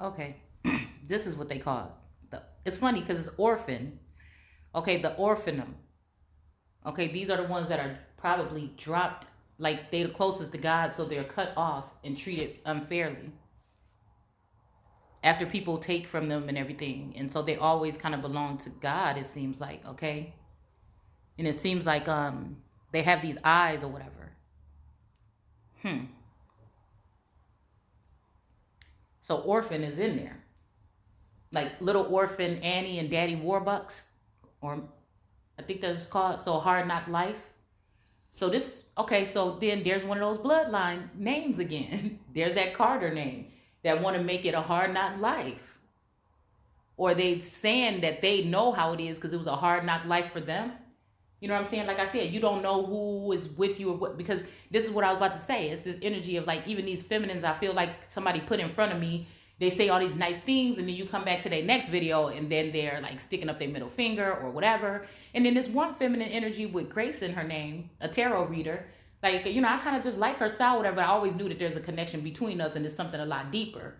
Okay, this is what they call it. It's funny because it's orphan. Okay, the orphanum. Okay, these are the ones that are probably dropped, like they're the closest to God, so they're cut off and treated unfairly after people take from them and everything. And so they always kind of belong to God, it seems like, okay? And it seems like they have these eyes or whatever. So orphan is in there. Like little orphan Annie and Daddy Warbucks, or I think that's called. So Hard Knock Life. So this, okay, so then there's one of those bloodline names again. There's that Carter name that want to make it a hard knock life. Or they saying that they know how it is because it was a hard knock life for them. You know what I'm saying? Like I said, you don't know who is with you or what, because this is what I was about to say. It's this energy of like, even these feminines, I feel like somebody put in front of me, they say all these nice things, and then you come back to their next video and then they're like sticking up their middle finger or whatever. And then there's one feminine energy with Grace in her name, a tarot reader. Like, you know, I kind of just like her style, whatever, but I always knew that there's a connection between us and it's something a lot deeper.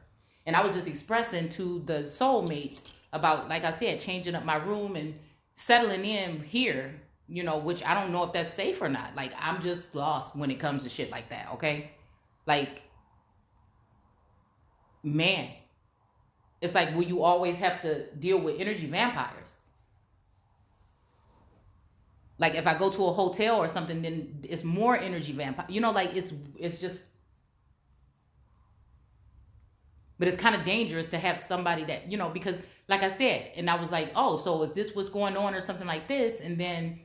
And I was just expressing to the soulmate about, like I said, changing up my room and settling in here, you know, which I don't know if that's safe or not. Like, I'm just lost when it comes to shit like that, okay? Like, man, it's like, will you always have to deal with energy vampires? Like, if I go to a hotel or something, then it's more energy vampire. You know, like, it's just, but it's kind of dangerous to have somebody that, you know, because like I said, and I was like, oh, so is this what's going on or something like this? And then,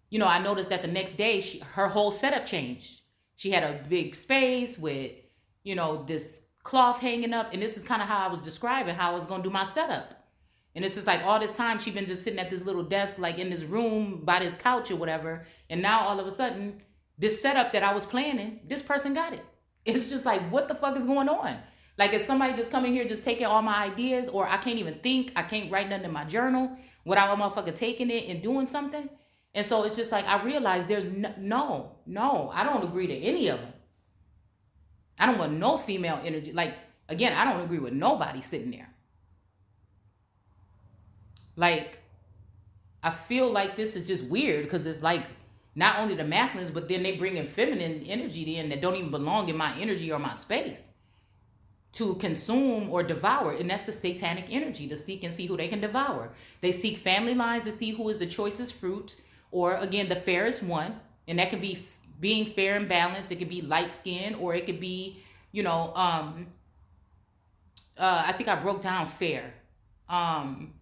you know, I noticed that the next day, her whole setup changed. She had a big space with, you know, this cloth hanging up. And this is kind of how I was describing how I was going to do my setup. And it's just like all this time she's been just sitting at this little desk, like in this room by this couch or whatever. And now all of a sudden, this setup that I was planning, this person got it. It's just like, what the fuck is going on? Like, is somebody just coming here just taking all my ideas, or I can't even think, I can't write nothing in my journal without a motherfucker taking it and doing something? And so it's just like, I realized there's no, I don't agree to any of them. I don't want no female energy. Like, again, I don't agree with nobody sitting there. Like, I feel like this is just weird because it's like not only the masculines, but then they bring in feminine energy in that don't even belong in my energy or my space to consume or devour. And that's the satanic energy, to seek and see who they can devour. They seek family lines to see who is the choicest fruit, or again, the fairest one. And that could be being fair and balanced. It could be light skin, or it could be, you know, I think I broke down fair. Damn,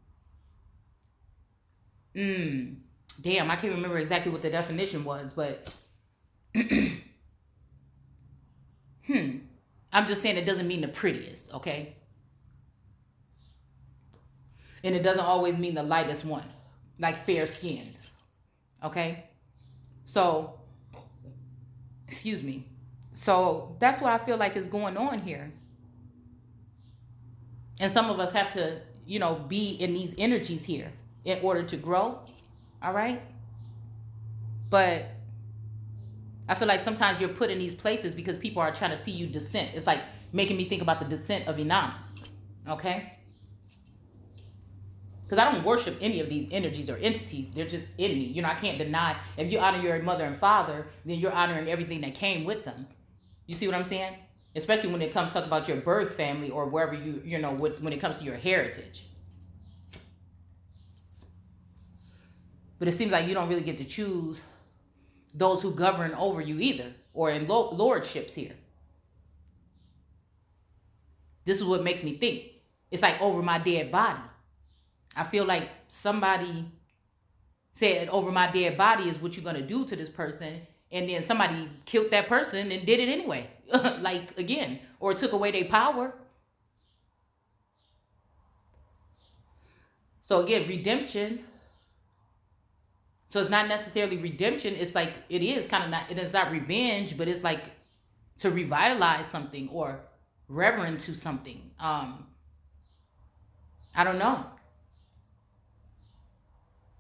I can't remember exactly what the definition was, but I'm just saying it doesn't mean the prettiest, okay? And it doesn't always mean the lightest one, like fair skinned, okay? So, excuse me. So that's what I feel like is going on here. And some of us have to, you know, be in these energies here in order to grow, all right? But I feel like sometimes you're put in these places because people are trying to see you descent. It's like making me think about the descent of Inanna, okay? Because I don't worship any of these energies or entities. They're just in me. You know, I can't deny. If you honor your mother and father, then you're honoring everything that came with them. You see what I'm saying? Especially when it comes to talk about your birth family or wherever you know, when it comes to your heritage. But it seems like you don't really get to choose those who govern over you either, or in lordships here. This is what makes me think. It's like over my dead body. I feel like somebody said over my dead body is what you're going to do to this person. And then somebody killed that person and did it anyway. Like, again, or took away their power. So again, redemption. So it's not necessarily redemption. It's like, it is kind of not, it is not revenge, but it's like to revitalize something or reverend to something. I don't know.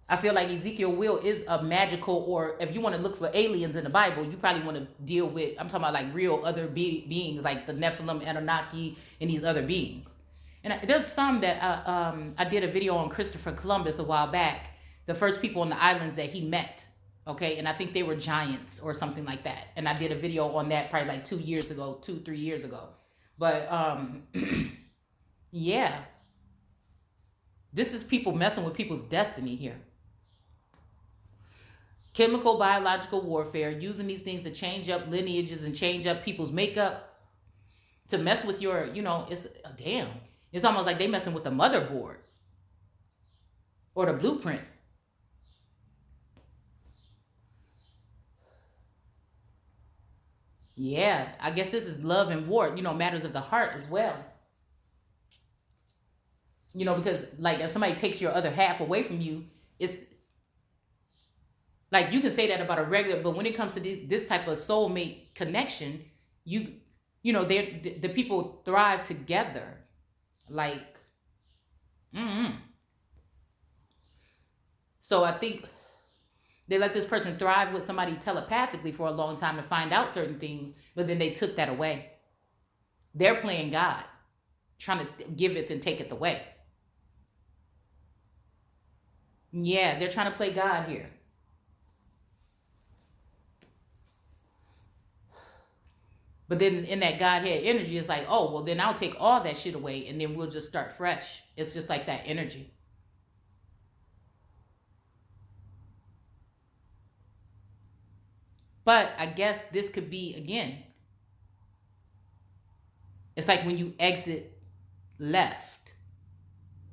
I feel like Ezekiel will is a magical, or if you want to look for aliens in the Bible, you probably want to deal with, I'm talking about like real other beings, like the Nephilim, Anunnaki, and these other beings. And there's some that I did a video on Christopher Columbus a while back, the first people on the islands that he met. Okay, and I think they were giants or something like that. And I did a video on that probably like 3 years ago. But yeah, this is people messing with people's destiny here. Chemical, biological warfare, using these things to change up lineages and change up people's makeup, to mess with your, it's damn. It's almost like they messing with the motherboard or the blueprint. Yeah, I guess this is love and war, matters of the heart as well. Because like if somebody takes your other half away from you, it's like you can say that about a regular, but when it comes to this type of soulmate connection, the people thrive together. Like, So I think they let this person thrive with somebody telepathically for a long time to find out certain things, but then they took that away. They're playing God, trying to give it and take it away. Yeah, they're trying to play God here. But then in that Godhead energy, it's like, oh, well, then I'll take all that shit away and then we'll just start fresh. It's just like that energy. But I guess this could be, again, it's like when you exit left,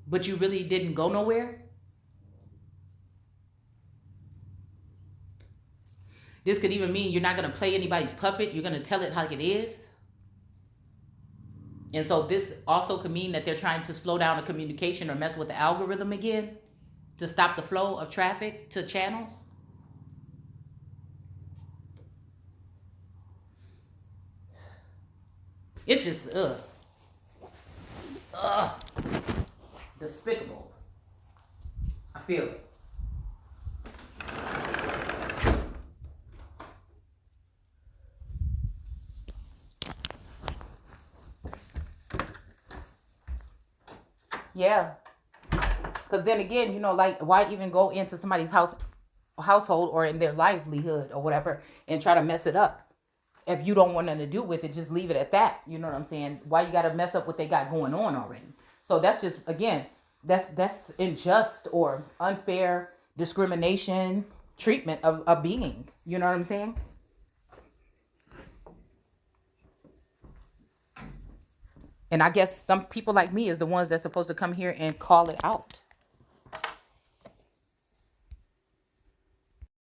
but you really didn't go nowhere. This could even mean you're not going to play anybody's puppet. You're going to tell it how it is. And so this also could mean that they're trying to slow down the communication or mess with the algorithm again to stop the flow of traffic to channels. It's just, despicable. I feel it. Yeah. Because then again, like, why even go into somebody's household or in their livelihood or whatever and try to mess it up? If you don't want nothing to do with it, just leave it at that. You know what I'm saying? Why you got to mess up what they got going on already? So that's just, again, that's unjust or unfair discrimination treatment of a being. You know what I'm saying? And I guess some people like me is the ones that's supposed to come here and call it out.